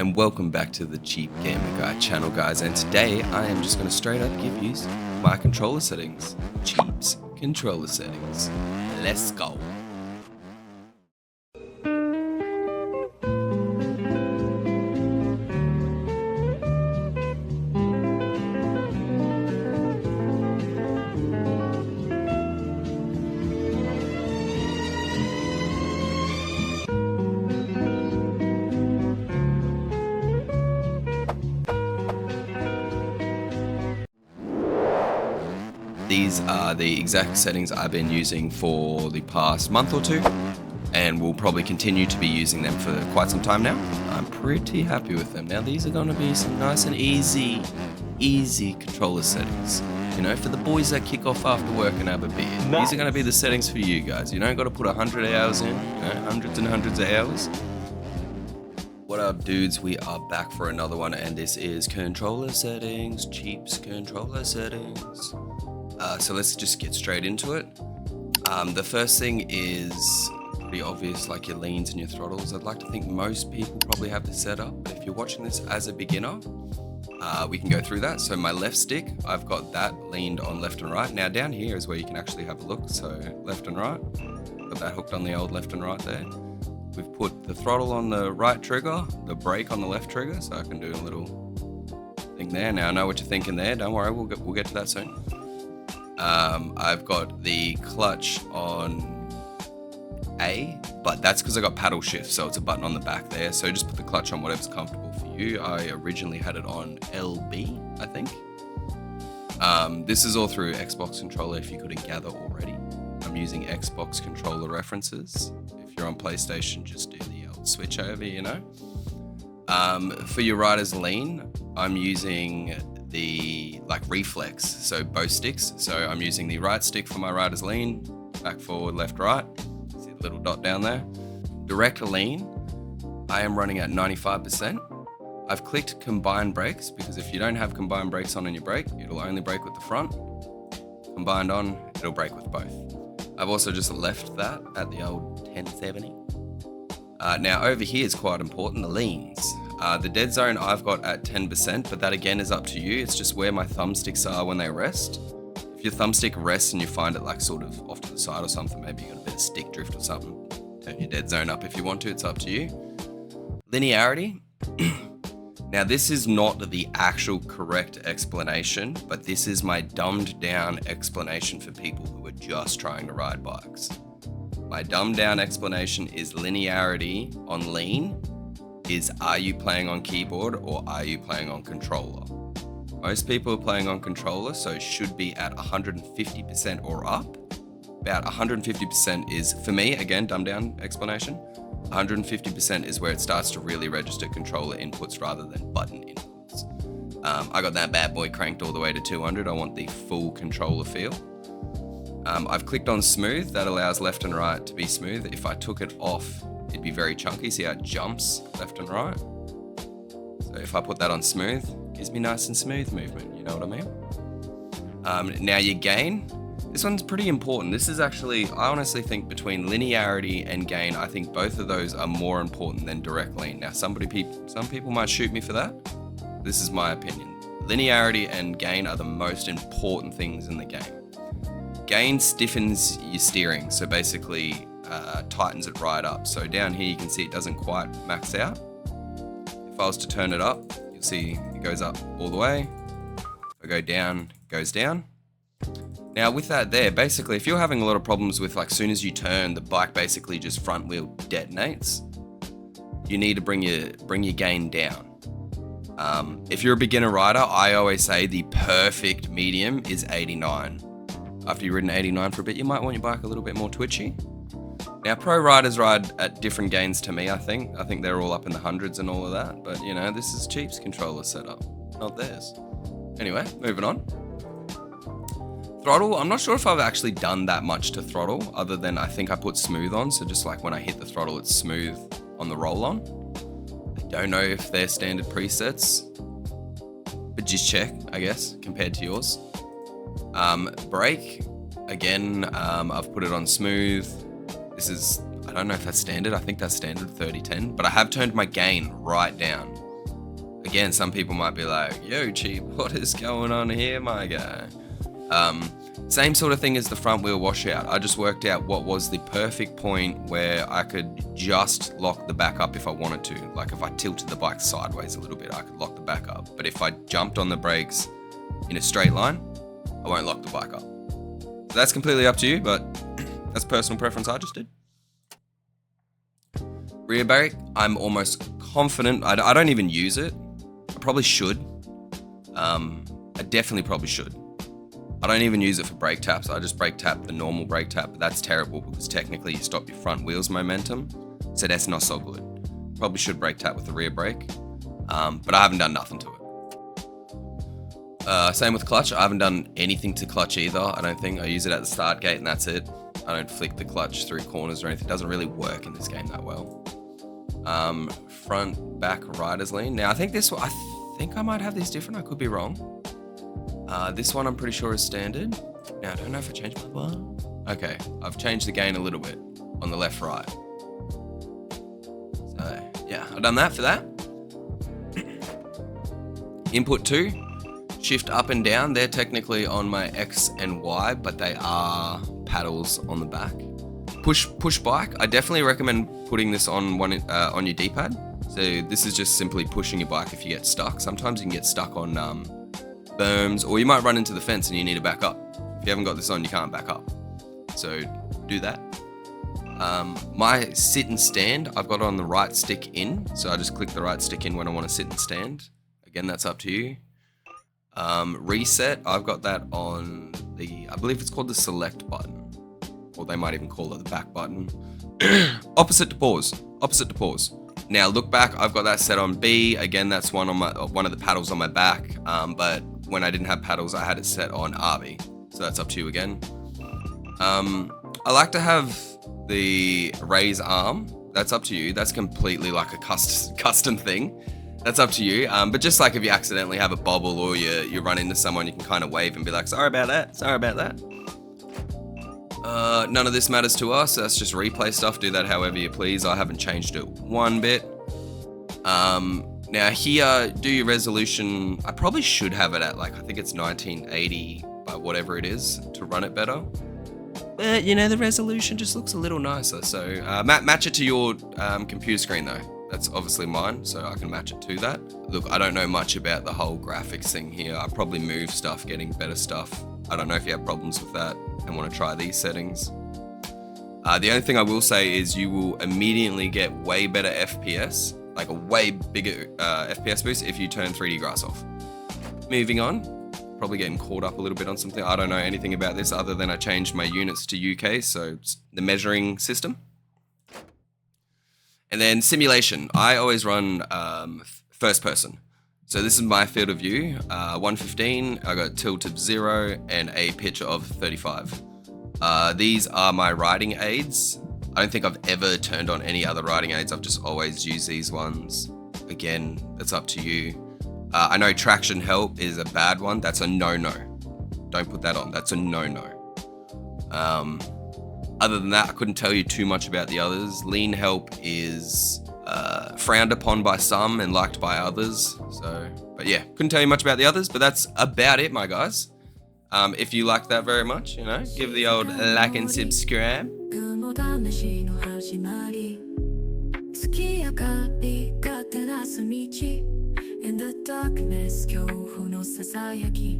and welcome back to the Cheap Gamer Guy channel, guys. And today I am just going to straight up give you my controller settings. Cheap's controller settings. Let's go. These are the exact settings I've been using for the past month or two, and will probably continue to be using them for quite some time now. I'm pretty happy with them. Now these are going to be some nice and easy controller settings. You know, for the boys that kick off after work and have a beer. Nice. These are going to be the settings for you guys. You don't got to put 100 hours in, you know, hundreds and hundreds of hours. What up, dudes? We are back for another one, and this is controller settings, Cheap's controller settings. So let's just get straight into it. The first thing is pretty obvious, like your leans and your throttles. I'd like to think most people probably have this set up, but if you're watching this as a beginner, we can go through that. So my left stick, I've got that leaned on left and right. Now down here is where you can actually have a look. So left and right, got that hooked on the old left and right there. We've put the throttle on the right trigger, the brake on the left trigger, so I can do a little thing there. Now I know what you're thinking there. Don't worry, we'll get to that soon. I've got the clutch on A, but that's because I got paddle shift, so it's a button on the back there. So just put the clutch on whatever's comfortable for you. I originally had it on LB, I think. This is all through Xbox controller, if you couldn't gather already. I'm using Xbox controller references. If you're on PlayStation, just do the old switch over, you know. For your rider's lean, I'm using the reflex, so both sticks. So I'm using the right stick for my rider's lean, back, forward, left, right. See the little dot down there? Direct lean, I am running at 95%. I've clicked combined brakes because if you don't have combined brakes on in your brake, it'll only brake with the front. Combined on, it'll brake with both. I've also just left that at the old 1070. Now over here is quite important, the leans. The dead zone I've got at 10%, but that again is up to you. It's just where my thumbsticks are when they rest. If your thumbstick rests and you find it like sort of off to the side or something, maybe you got a bit of stick drift or something, turn your dead zone up if you want to, it's up to you. Linearity. Now this is not the actual correct explanation, but this is my dumbed down explanation for people who are just trying to ride bikes. My dumbed down explanation is linearity on lean is, are you playing on keyboard or are you playing on controller? Most people are playing on controller, so it should be at 150% or up. About 150% is, for me, again, dumbed down explanation, 150% is where it starts to really register controller inputs rather than button inputs. I got that bad boy cranked all the way to 200. I want the full controller feel. I've clicked on smooth. That allows left and right to be smooth. If I took it off, it'd be very chunky. See how it jumps left and right? So if I put that on smooth, it gives me nice and smooth movement, you know what I mean? Now your gain, this one's pretty important. This is actually, I honestly think between linearity and gain, I think both of those are more important than direct lean. Now some people might shoot me for that. This is my opinion. Linearity and gain are the most important things in the game. Gain stiffens your steering, so basically tightens it right up. So down here you can see it doesn't quite max out. If I was to turn it up, you'll see it goes up all the way. If I go down, it goes down. Now with that there, basically if you're having a lot of problems with like soon as you turn, the bike basically just front wheel detonates, you need to bring your gain down. If you're a beginner rider, I always say the perfect medium is 89. After you've ridden 89 for a bit, you might want your bike a little bit more twitchy. Now, pro riders ride at different gains to me, I think. I think they're all up in the hundreds and all of that. But, you know, this is Cheap's controller setup, not theirs. Anyway, moving on. Throttle, I'm not sure if I've actually done that much to throttle, other than I think I put smooth on. So just like when I hit the throttle, it's smooth on the roll on. I don't know if they're standard presets, but just check, I guess, compared to yours. Brake, again, I've put it on smooth. I don't know if that's standard. I think that's standard 30-10, but I have turned my gain right down. again, some people might be like, yo, Cheap, what is going on here, my guy? Same sort of thing as the front wheel washout. I just worked out what was the perfect point where I could just lock the back up if I wanted to. Like if I tilted the bike sideways a little bit, I could lock the back up. But if I jumped on the brakes in a straight line, I won't lock the bike up. So that's completely up to you, but that's personal preference I just did. Rear brake, I'm almost confident. I don't even use it. I probably should. I definitely probably should. I don't even use it for brake taps. I just brake tap the normal brake tap, but that's terrible because technically you stop your front wheel's momentum. So that's not so good. Probably should brake tap with the rear brake, but I haven't done nothing to it. Same with clutch. I haven't done anything to clutch either. I don't think. I use it at the start gate and that's it. I don't flick the clutch through corners or anything. It doesn't really work in this game that well. Front, back, rider's lean. Now I think I might have these different. I could be wrong. This one I'm pretty sure is standard. Now I don't know if I changed my bar. Okay, I've changed the gain a little bit on the left right. So yeah, I've done that for that. Input 2, shift up and down. They're technically on my X and Y, but they are paddles on the back. Push bike. I definitely recommend putting this on on your D-pad. So this is just simply pushing your bike if you get stuck. Sometimes you can get stuck on berms, or you might run into the fence and you need to back up. If you haven't got this on, you can't back up. So do that. My sit and stand, I've got it on the right stick in. So I just click the right stick in when I want to sit and stand. Again, that's up to you. Reset, I've got that on I believe it's called the select button. Or they might even call it the back button. Opposite to pause. Now look back, I've got that set on B. Again, that's one of the paddles on my back. But when I didn't have paddles, I had it set on RB. So that's up to you again. I like to have the raise arm. That's up to you. That's completely like a custom thing. That's up to you. But just like if you accidentally have a bobble or you run into someone, you can kind of wave and be like, sorry about that. None of this matters to us. That's just replay stuff. Do that however you please. I haven't changed it one bit. Now here, do your resolution. I probably should have it at I think it's 1980 by whatever it is to run it better. But the resolution just looks a little nicer. So match it to your computer screen though. That's obviously mine, so I can match it to that. Look, I don't know much about the whole graphics thing here. I probably move stuff, getting better stuff. I don't know if you have problems with that and want to try these settings. The only thing I will say is you will immediately get way better FPS, like a way bigger FPS boost if you turn 3D grass off. Moving on, probably getting caught up a little bit on something. I don't know anything about this other than I changed my units to UK, so it's the measuring system. And then simulation, I always run first person. So this is my field of view, 115, I got tilt of 0 and a pitch of 35. These are my riding aids. I don't think I've ever turned on any other riding aids. I've just always used these ones. Again, that's up to you. I know traction help is a bad one. That's a no-no. Don't put that on. That's a no-no. Other than that, I couldn't tell you too much about the others. Lean help is frowned upon by some and liked by others. But yeah, couldn't tell you much about the others, but that's about it, my guys. If you like that very much, give the old like and subscribe. In the darkness 恐怖のささやき